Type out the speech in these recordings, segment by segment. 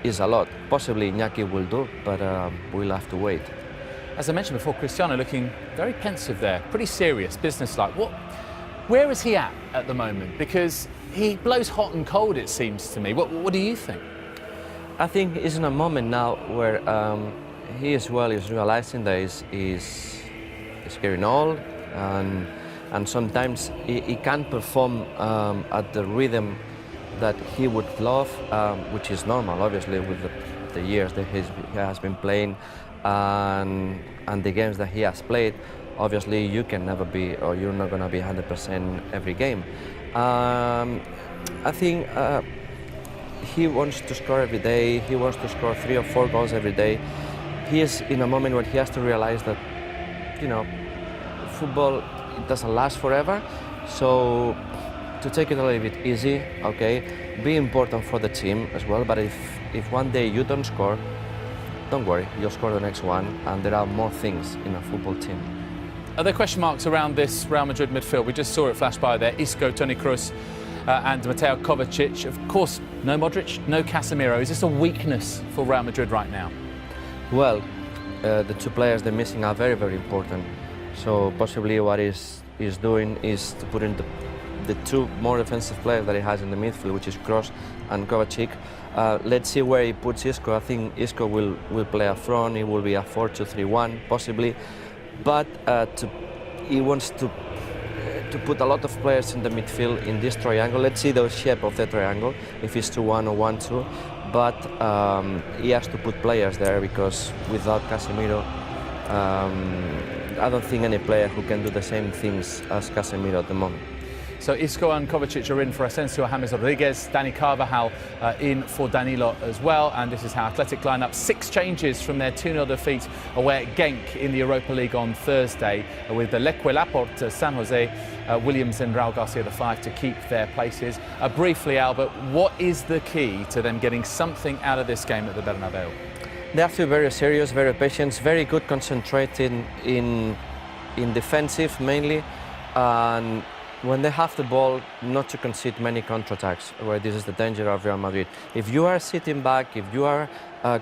is a lot. Possibly Iñaki will do, but we'll have to wait. As I mentioned before, Cristiano looking very pensive there, pretty serious, businesslike. Where is he at the moment? Because he blows hot and cold, it seems to me. What do you think? I think he's in a moment now where he as well is realizing that he's getting old, and sometimes he can't perform at the rhythm that he would love, which is normal, obviously, with the years that he has been playing and the games that he has played. Obviously, you can never be, or you're not going to be 100% every game. I think he wants to score every day. He wants to score 3 or 4 goals every day. He is in a moment where he has to realize that, you know, football, it doesn't last forever. So to take it a little bit easy, okay, be important for the team as well. But if one day you don't score, don't worry, you'll score the next one, and there are more things in a football team. Are there question marks around this Real Madrid midfield? We just saw it flash by there. Isco, Toni Kroos and Mateo Kovacic. Of course, no Modric, no Casemiro. Is this a weakness for Real Madrid right now? Well, the 2 players they're missing are very, very important. So possibly what he's doing is to put in the 2 more defensive players that he has in the midfield, which is Kroos and Kovacic. Let's see where he puts Isco. I think Isco will play up front. He will be a 4-2-3-1 possibly, but he wants to put a lot of players in the midfield in this triangle. Let's see the shape of the triangle, if it's 2-1 or 1-2. But he has to put players there, because without Casemiro, I don't think any player who can do the same things as Casemiro at the moment. So Isco and Kovacic are in for Asensio, James Rodriguez, Dani Carvajal in for Danilo as well. And this is how Athletic line up 6 changes from their 2-0 defeat away at Genk in the Europa League on Thursday, with the Leque, Laporte, San Jose, Williams and Raul Garcia, the 5, to keep their places. Briefly, Albert, what is the key to them getting something out of this game at the Bernabeu? They have to be very serious, very patient, very good concentrating in defensive mainly, and when they have the ball, not to concede many counterattacks, where this is the danger of Real Madrid. If you are sitting back, if you are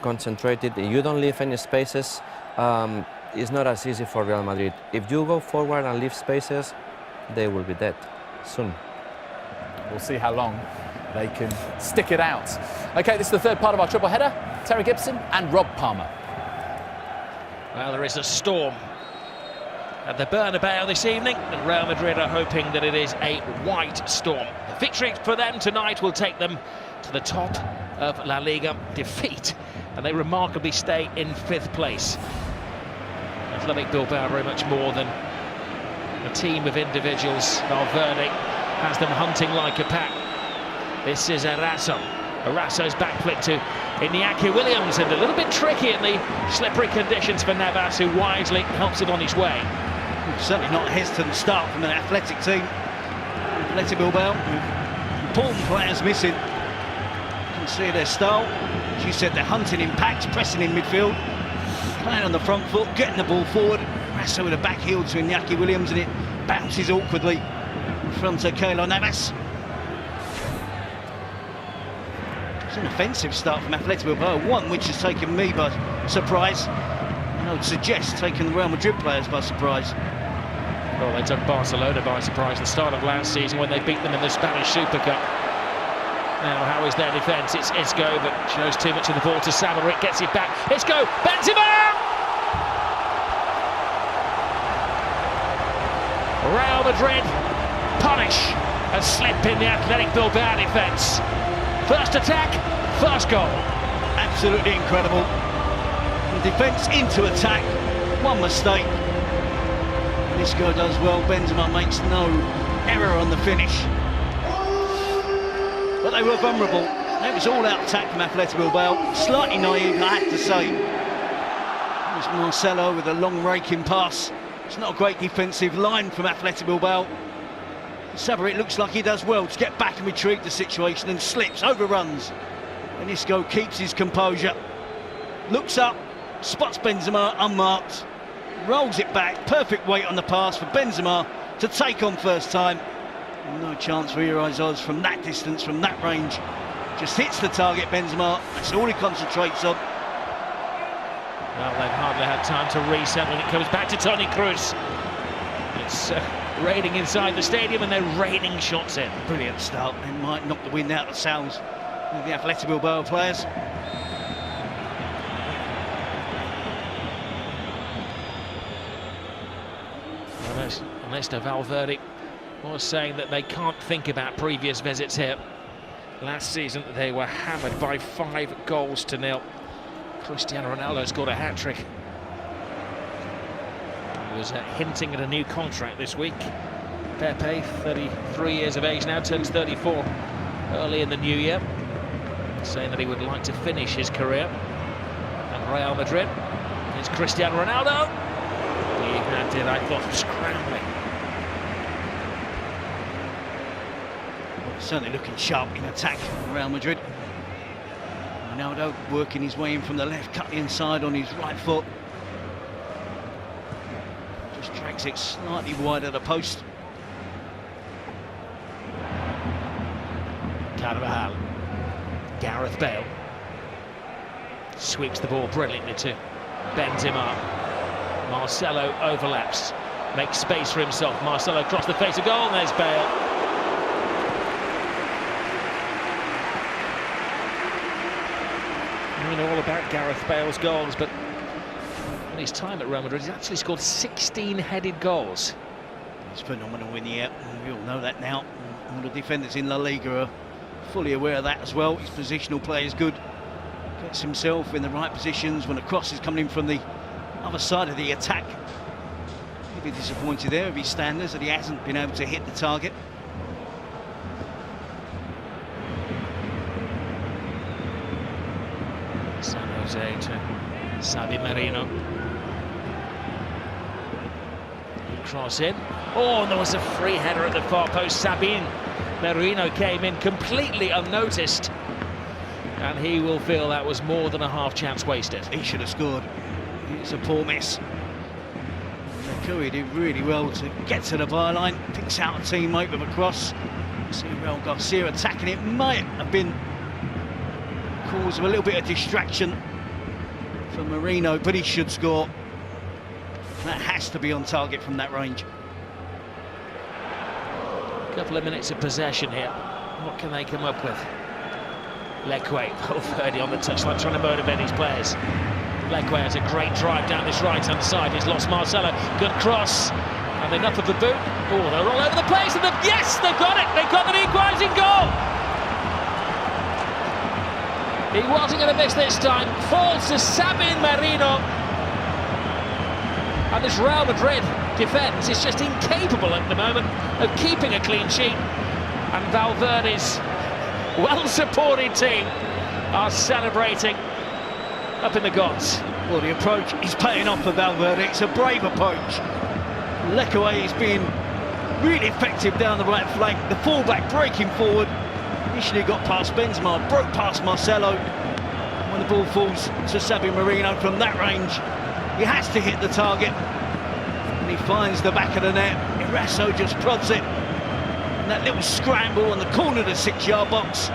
concentrated, if you don't leave any spaces, it's not as easy for Real Madrid. If you go forward and leave spaces, they will be dead soon. We'll see how long they can stick it out. OK, this is the 3rd part of our triple header. Terry Gibson and Rob Palmer. Well, there is a storm at the Bernabeu this evening, and Real Madrid are hoping that it is a white storm. A victory for them tonight will take them to the top of La Liga. Defeat, and they remarkably stay in 5th place. Athletic Bilbao very much more than a team of individuals. Valverde has them hunting like a pack. This is Eraso. Eraso's back flick to Iñaki Williams, and a little bit tricky in the slippery conditions for Navas, who wisely helps it on its way. Certainly not a hesitant start from an Athletic team. Athletic Bilbao, important players missing. You can see their style. As you said, they're hunting in packs, pressing in midfield, playing on the front foot, getting the ball forward. Eraso with a back heel to Iñaki Williams, and it bounces awkwardly in front of Keylor Navas. It's an offensive start from Athletic Bilbao, one which has taken me by surprise, and I would suggest taking the Real Madrid players by surprise. Well, they took Barcelona by surprise at the start of last season when they beat them in the Spanish Super Cup. Now, how is their defence? It's Isco, but shows too much of the ball to Samarric, gets it back. Isco, Benzema! Real Madrid punish a slip in the Athletic Bilbao defence. First attack, first goal. Absolutely incredible. From defence into attack, one mistake. Isco does well, Benzema makes no error on the finish. But they were vulnerable. It was all-out attack from Athletic Bilbao. Slightly naive, I have to say. It was Marcelo with a long raking pass. It's not a great defensive line from Athletic Bilbao. Samarric looks like he does well to get back and retrieve the situation, and slips, overruns. And Isco keeps his composure. Looks up, spots Benzema unmarked. Rolls it back, perfect weight on the pass for Benzema to take on first time. No chance for Urias Oz from that distance, from that range. Just hits the target, Benzema. That's all he concentrates on. Well, they've hardly had time to reset when it comes back to Toni Kroos. It's raining inside the stadium and they're raining shots in. Brilliant start. They might knock the wind out of the sails of the Athletic Bilbao players. Ernesto Valverde was saying that they can't think about previous visits here. Last season they were hammered by 5 goals to 0. Cristiano Ronaldo scored a hat-trick. He was hinting at a new contract this week. Pepe, 33 years of age now, turns 34 early in the new year, saying that he would like to finish his career at Real Madrid. Here's Cristiano Ronaldo. He had it, I thought, scrambling. Certainly looking sharp in attack, Real Madrid. Ronaldo working his way in from the left, cut the inside on his right foot. Just drags it slightly wide of the post. Carvajal. Gareth Bale. Sweeps the ball brilliantly to Benzema. Marcelo overlaps. Makes space for himself. Marcelo across the face of goal, and there's Bale. We know all about Gareth Bale's goals, but in his time at Real Madrid, he's actually scored 16 headed goals. He's phenomenal in the air. We all know that now. All the defenders in La Liga are fully aware of that as well. His positional play is good. Gets himself in the right positions when a cross is coming in from the other side of the attack. He'll be disappointed there with his standards that he hasn't been able to hit the target. San Jose to Sabi Marino. Cross in. Oh, and there was a free header at the far post. Sabine Marino came in completely unnoticed, and he will feel that was more than a half chance wasted. He should have scored. It's a poor miss. Lekui did really well to get to the byline, picks out a teammate with a cross. See Raul Garcia attacking it. Might have been cause of a little bit of distraction for Marino, but he should score. That has to be on target from that range. Couple of minutes of possession here. What can they come up with? Lekue, Valverde on the touchline trying to motivate his players. Lekue has a great drive down this right-hand side. He's lost Marcelo. Good cross. And enough of the boot. Oh, they're all over the place. And yes, they've got it. They've got the equalising goal. He wasn't going to miss this time. Falls to Sabine Marino. And this Real Madrid defence is just incapable at the moment of keeping a clean sheet. And Valverde's well-supported team are celebrating up in the gods. Well, the approach is paying off for Valverde. It's a brave approach. Lekue is being really effective down the right flank. The fullback breaking forward. Initially got past Benzema, broke past Marcelo. When the ball falls to Sabi Marino from that range, he has to hit the target. And he finds the back of the net. Irasso just prods it. And that little scramble on the corner of the 6-yard box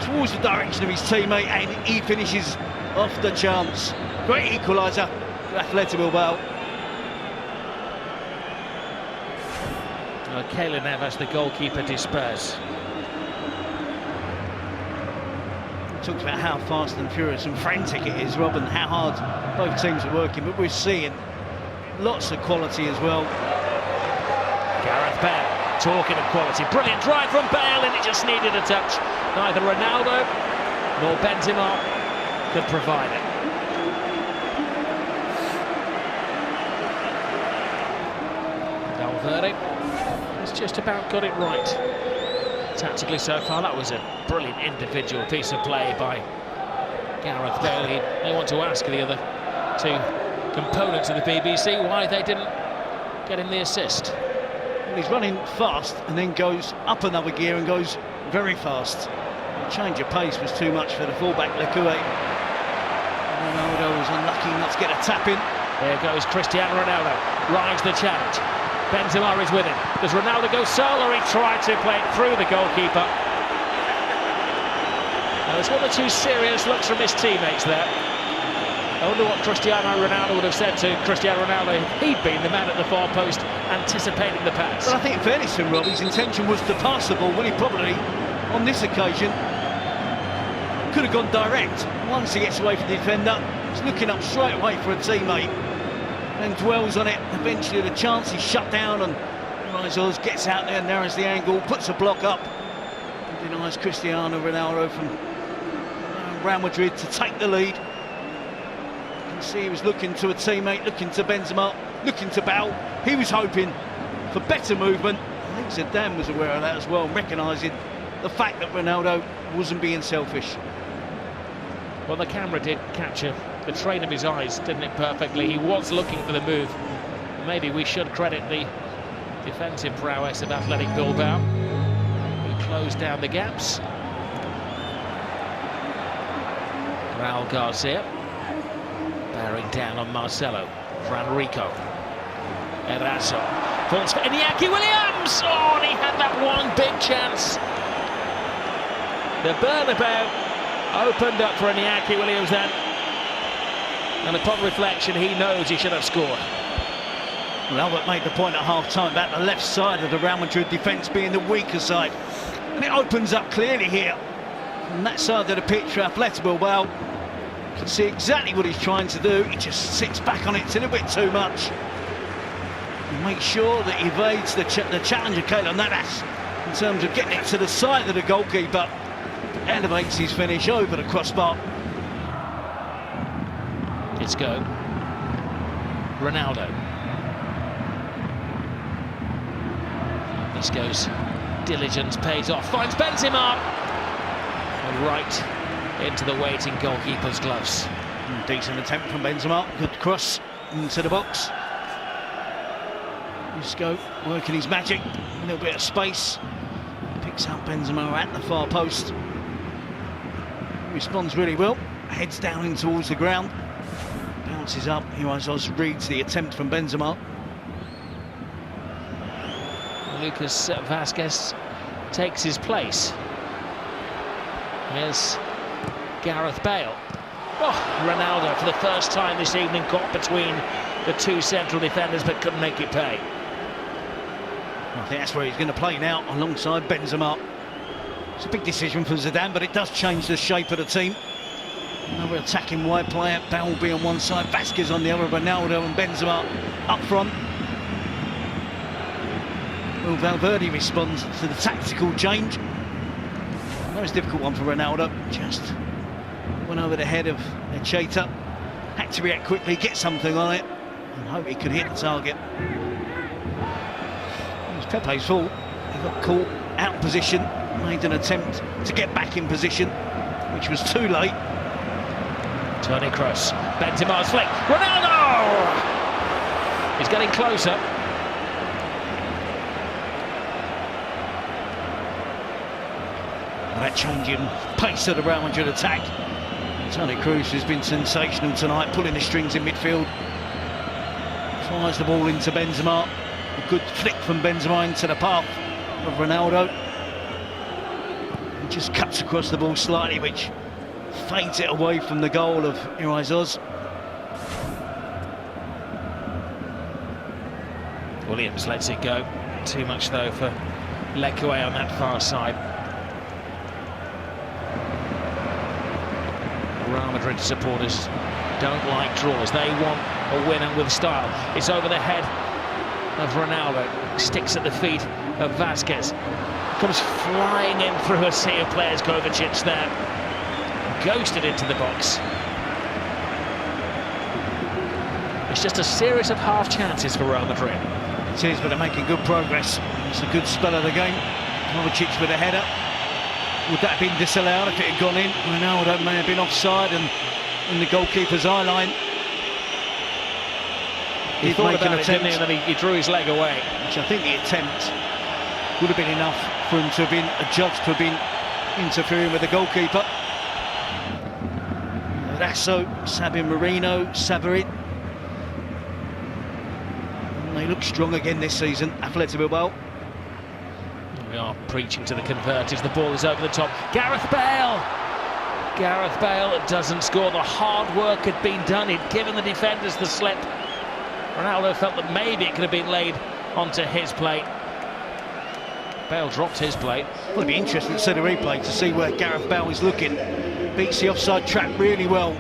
towards the direction of his teammate, and he finishes off the chance. Great equaliser for Athletic Bilbao. Keylor Navas, the goalkeeper, despairs. Talks about how fast and furious and frantic it is, Rob, and how hard both teams are working, but we're seeing lots of quality as well. Gareth Bale, talking of quality, brilliant drive from Bale, and it just needed a touch. Neither Ronaldo nor Benzema could provide it. Valverde has just about got it right. Tactically so far, that was a brilliant individual piece of play by Gareth Bale. They want to ask the other two components of the BBC why they didn't get him the assist. Well, he's running fast and then goes up another gear and goes very fast. The change of pace was too much for the fullback, Lekue. Ronaldo was unlucky not to get a tap in. There goes Cristiano Ronaldo, rides the challenge. Benzema is with him. Does Ronaldo go solo? He tried to play it through the goalkeeper. There's one or two serious looks from his teammates there. I wonder what Cristiano Ronaldo would have said to Cristiano Ronaldo if he'd been the man at the far post anticipating the pass. Well, I think in fairness to Rob, his intention was to pass the ball when he probably, on this occasion, could have gone direct. Once he gets away from the defender, he's looking up straight away for a teammate, then dwells on it. Eventually the chance is shut down and Rizos gets out there, narrows the angle, puts a block up and denies Cristiano Ronaldo from Real Madrid to take the lead. You can see he was looking to a teammate, looking to Benzema, looking to Bale. He was hoping for better movement. I think Zidane was aware of that as well, recognising the fact that Ronaldo wasn't being selfish. Well, the camera did capture the train of his eyes, didn't it, perfectly? He was looking for the move. Maybe we should credit the defensive prowess of Athletic Bilbao, who closed down the gaps. Raul Garcia bearing down on Marcelo. Franrico. Eraso. Falls for Iñaki Williams! Oh, and he had that one big chance. The Bernabeu opened up for Iñaki Williams then, and upon reflection he knows he should have scored. Well, Albert made the point at half-time about the left side of the Real Madrid defence being the weaker side, and it opens up clearly here on that side of the pitch for Athletic Bilbao. You can see exactly what he's trying to do. He just sits back on it, it's a little bit too much. He makes sure that he evades the challenger Keylor Navas in terms of getting it to the side of the goalkeeper. Elevates his finish over the crossbar. It's go. Ronaldo. This goes. Diligence pays off. Finds Benzema. And right into the waiting goalkeeper's gloves. Decent attempt from Benzema. Good cross into the box. Isco working his magic. A little bit of space. Picks up Benzema at the far post. Responds really well, heads down in towards the ground, bounces up. Rizos reads the attempt from Benzema. Lucas Vazquez takes his place. Here's Gareth Bale. Oh, Ronaldo for the first time this evening caught between the two central defenders but couldn't make it pay. I think that's where he's going to play now alongside Benzema. It's a big decision for Zidane, but it does change the shape of the team. Another attacking wide player, Bale will be on one side, Vazquez on the other, Ronaldo and Benzema up front. Will Valverde responds to the tactical change? That was a difficult one for Ronaldo, just went over the head of Echeta. Had to react quickly, get something on it, and hope he could hit the target. It was Pepe's fault. He got caught out of position. Made an attempt to get back in position, which was too late. Toni Kroos, Benzema's flick, Ronaldo! He's getting closer. That changing pace of the Real Madrid attack. Toni Kroos has been sensational tonight, pulling the strings in midfield. Fires the ball into Benzema. A good flick from Benzema into the path of Ronaldo. Just cuts across the ball slightly, which fades it away from the goal of Rizos. Williams lets it go. Too much though for Lekue on that far side. Real Madrid supporters don't like draws. They want a winner with style. It's over the head of Ronaldo. Sticks at the feet of Vazquez. Comes flying in through a sea of players. Kovacic there, ghosted into the box. It's just a series of half chances for Real Madrid. It is, but they're making good progress. It's a good spell of the game. Kovacic with a header. Would that have been disallowed if it had gone in? Ronaldo may have been offside and in the goalkeeper's eye line. He thought about it, didn't he? And then he drew his leg away. Which I think the attempt would have been enough for him to have been adjudged to have been interfering with the goalkeeper. Eraso, Sabin Marino, Sabarit. They look strong again this season, Athletic Bilbao. We are preaching to the converters. The ball is over the top. Gareth Bale! Gareth Bale doesn't score. The hard work had been done. He'd given the defenders the slip. Ronaldo felt that maybe it could have been laid onto his plate. Bale dropped his plate. Well, it'd be interesting to see the replay to see where Gareth Bale is looking. Beats the offside trap really well.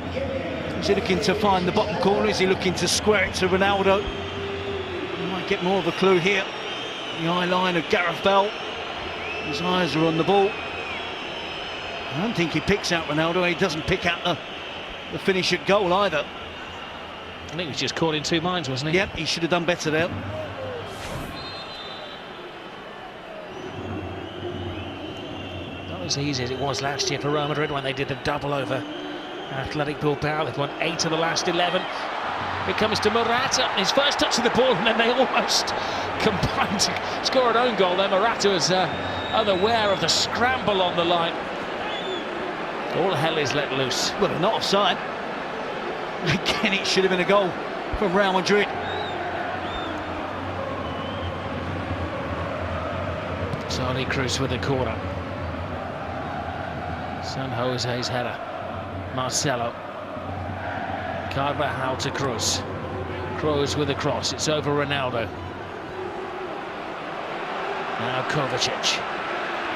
Is he looking to find the bottom corner? Is he looking to square it to Ronaldo? We might get more of a clue here. The eye line of Gareth Bale. His eyes are on the ball. I don't think he picks out Ronaldo. He doesn't pick out the finish at goal either. I think he was just caught in two minds, wasn't he? Yep, he should have done better there. Not as easy as it was last year for Real Madrid when they did a double over Athletic Bilbao. They've won 8 of the last 11. It comes to Morata, his first touch of the ball, and then they almost combined to score an own goal. Then Morata was unaware of the scramble on the line. All hell is let loose. Well, they're not offside. Again, it should have been a goal from Real Madrid. Toni Kroos with the corner. San Jose's header. Marcelo. Carvajal to Kroos. Kroos with the cross. It's over Ronaldo. Now Kovacic.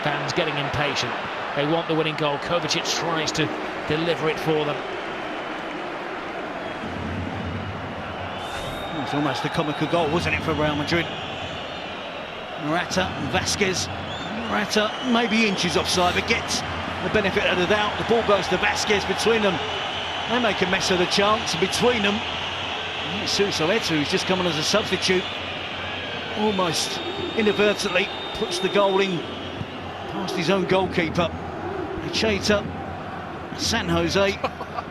Fans getting impatient. They want the winning goal. Kovacic tries to deliver it for them. It was almost a comical goal, wasn't it, for Real Madrid? Morata and Vasquez. Morata maybe inches offside, but gets the benefit of the doubt. The ball goes to Vasquez between them. They make a mess of the chance between them. Suso Eto'o, who's just come on as a substitute, almost inadvertently puts the goal in past his own goalkeeper. Cheta, San Jose.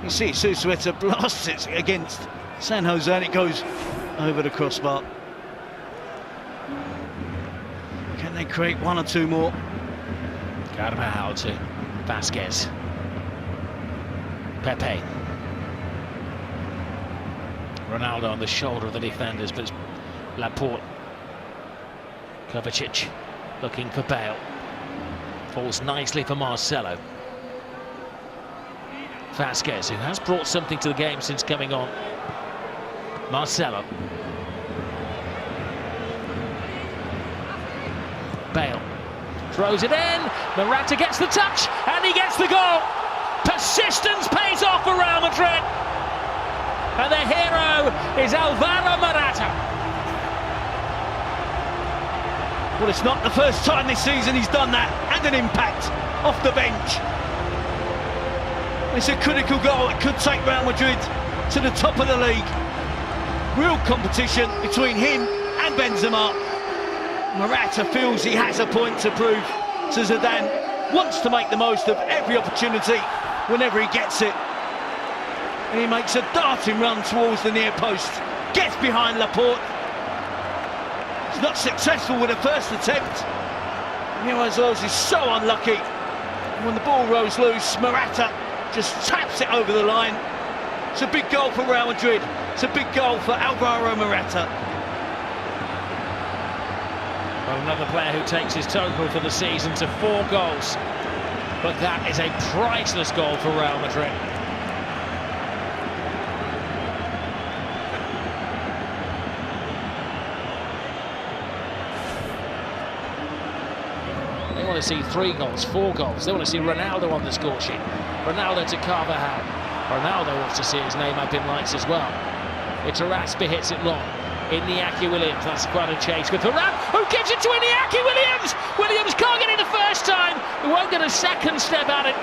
You see Suso Eto'o blasts it against San Jose and it goes over the crossbar. Can they create one or two more? Carvajal to Vasquez. Pepe. Ronaldo on the shoulder of the defenders, but it's Laporte. Kovacic looking for Bale. Falls nicely for Marcelo. Vasquez, who has brought something to the game since coming on. Marcelo. Bale throws it in. Morata gets the touch and he gets the goal. Persistence pays off for Real Madrid. And the hero is Alvaro Morata. Well, it's not the first time this season he's done that, and an impact off the bench. It's a critical goal that could take Real Madrid to the top of the league. Real competition between him and Benzema. Morata feels he has a point to prove to Zidane, wants to make the most of every opportunity whenever he gets it. And he makes a darting run towards the near post, gets behind Laporte. He's not successful with the first attempt. Newell's is so unlucky. When the ball rolls loose, Morata just taps it over the line. It's a big goal for Real Madrid. It's a big goal for Alvaro Morata. Well, another player who takes his total for the season to 4 goals. But that is a priceless goal for Real Madrid. They want to see 3 goals, 4 goals. They want to see Ronaldo on the score sheet. Ronaldo to Carvajal. Ronaldo wants to see his name up in lights as well. Iturraspe hits it long. Iñaki Williams, that's quite a chase with Varane, who gives it to Iñaki Williams! Williams can't get it the first time, he won't get a second step at it.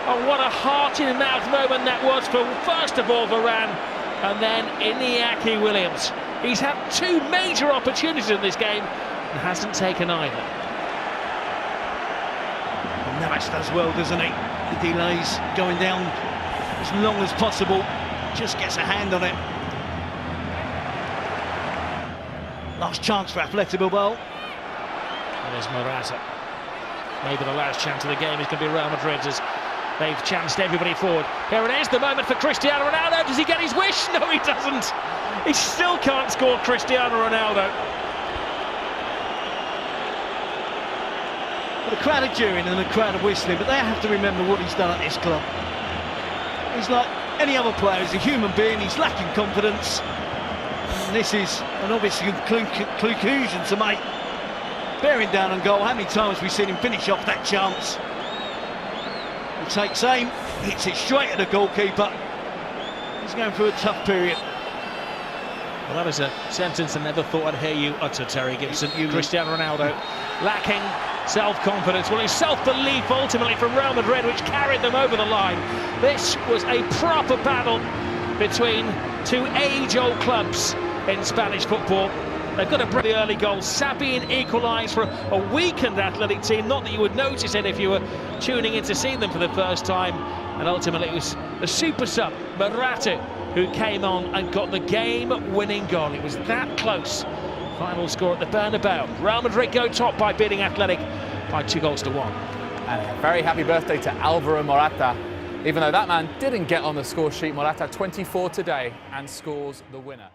Oh, what a heart-in-the-mouth moment that was for, first of all, Varane, and then Iñaki Williams. He's had 2 major opportunities in this game and hasn't taken either. Navas does well, doesn't he? The delays going down as long as possible, just gets a hand on it. Last chance for Athletic Bilbao. And there's Morata. Maybe the last chance of the game is going to be Real Madrid as they've chanced everybody forward. Here it is, the moment for Cristiano Ronaldo. Does he get his wish? No, he doesn't. He still can't score, Cristiano Ronaldo. Well, the crowd are cheering and the crowd are whistling, but they have to remember what he's done at this club. He's like any other player. He's a human being. He's lacking confidence. And this is an obvious conclusion to make. Bearing down on goal. How many times have we seen him finish off that chance? He takes aim, hits it straight at the goalkeeper. He's going through a tough period. Well, that is a sentence I never thought I'd hear you utter, Terry Gibson. Cristiano Ronaldo lacking self-confidence. Well, his self-belief ultimately from Real Madrid, which carried them over the line. This was a proper battle between two age-old clubs in Spanish football. They've got to break the early goal. Sabine equalised for a weakened Athletic team. Not that you would notice it if you were tuning in to see them for the first time. And ultimately it was the super sub, Morata, who came on and got the game-winning goal. It was that close. Final score at the Bernabeu. Real Madrid go top by beating Athletic by 2-1. And a very happy birthday to Alvaro Morata. Even though that man didn't get on the score sheet, Morata 24 today and scores the winner.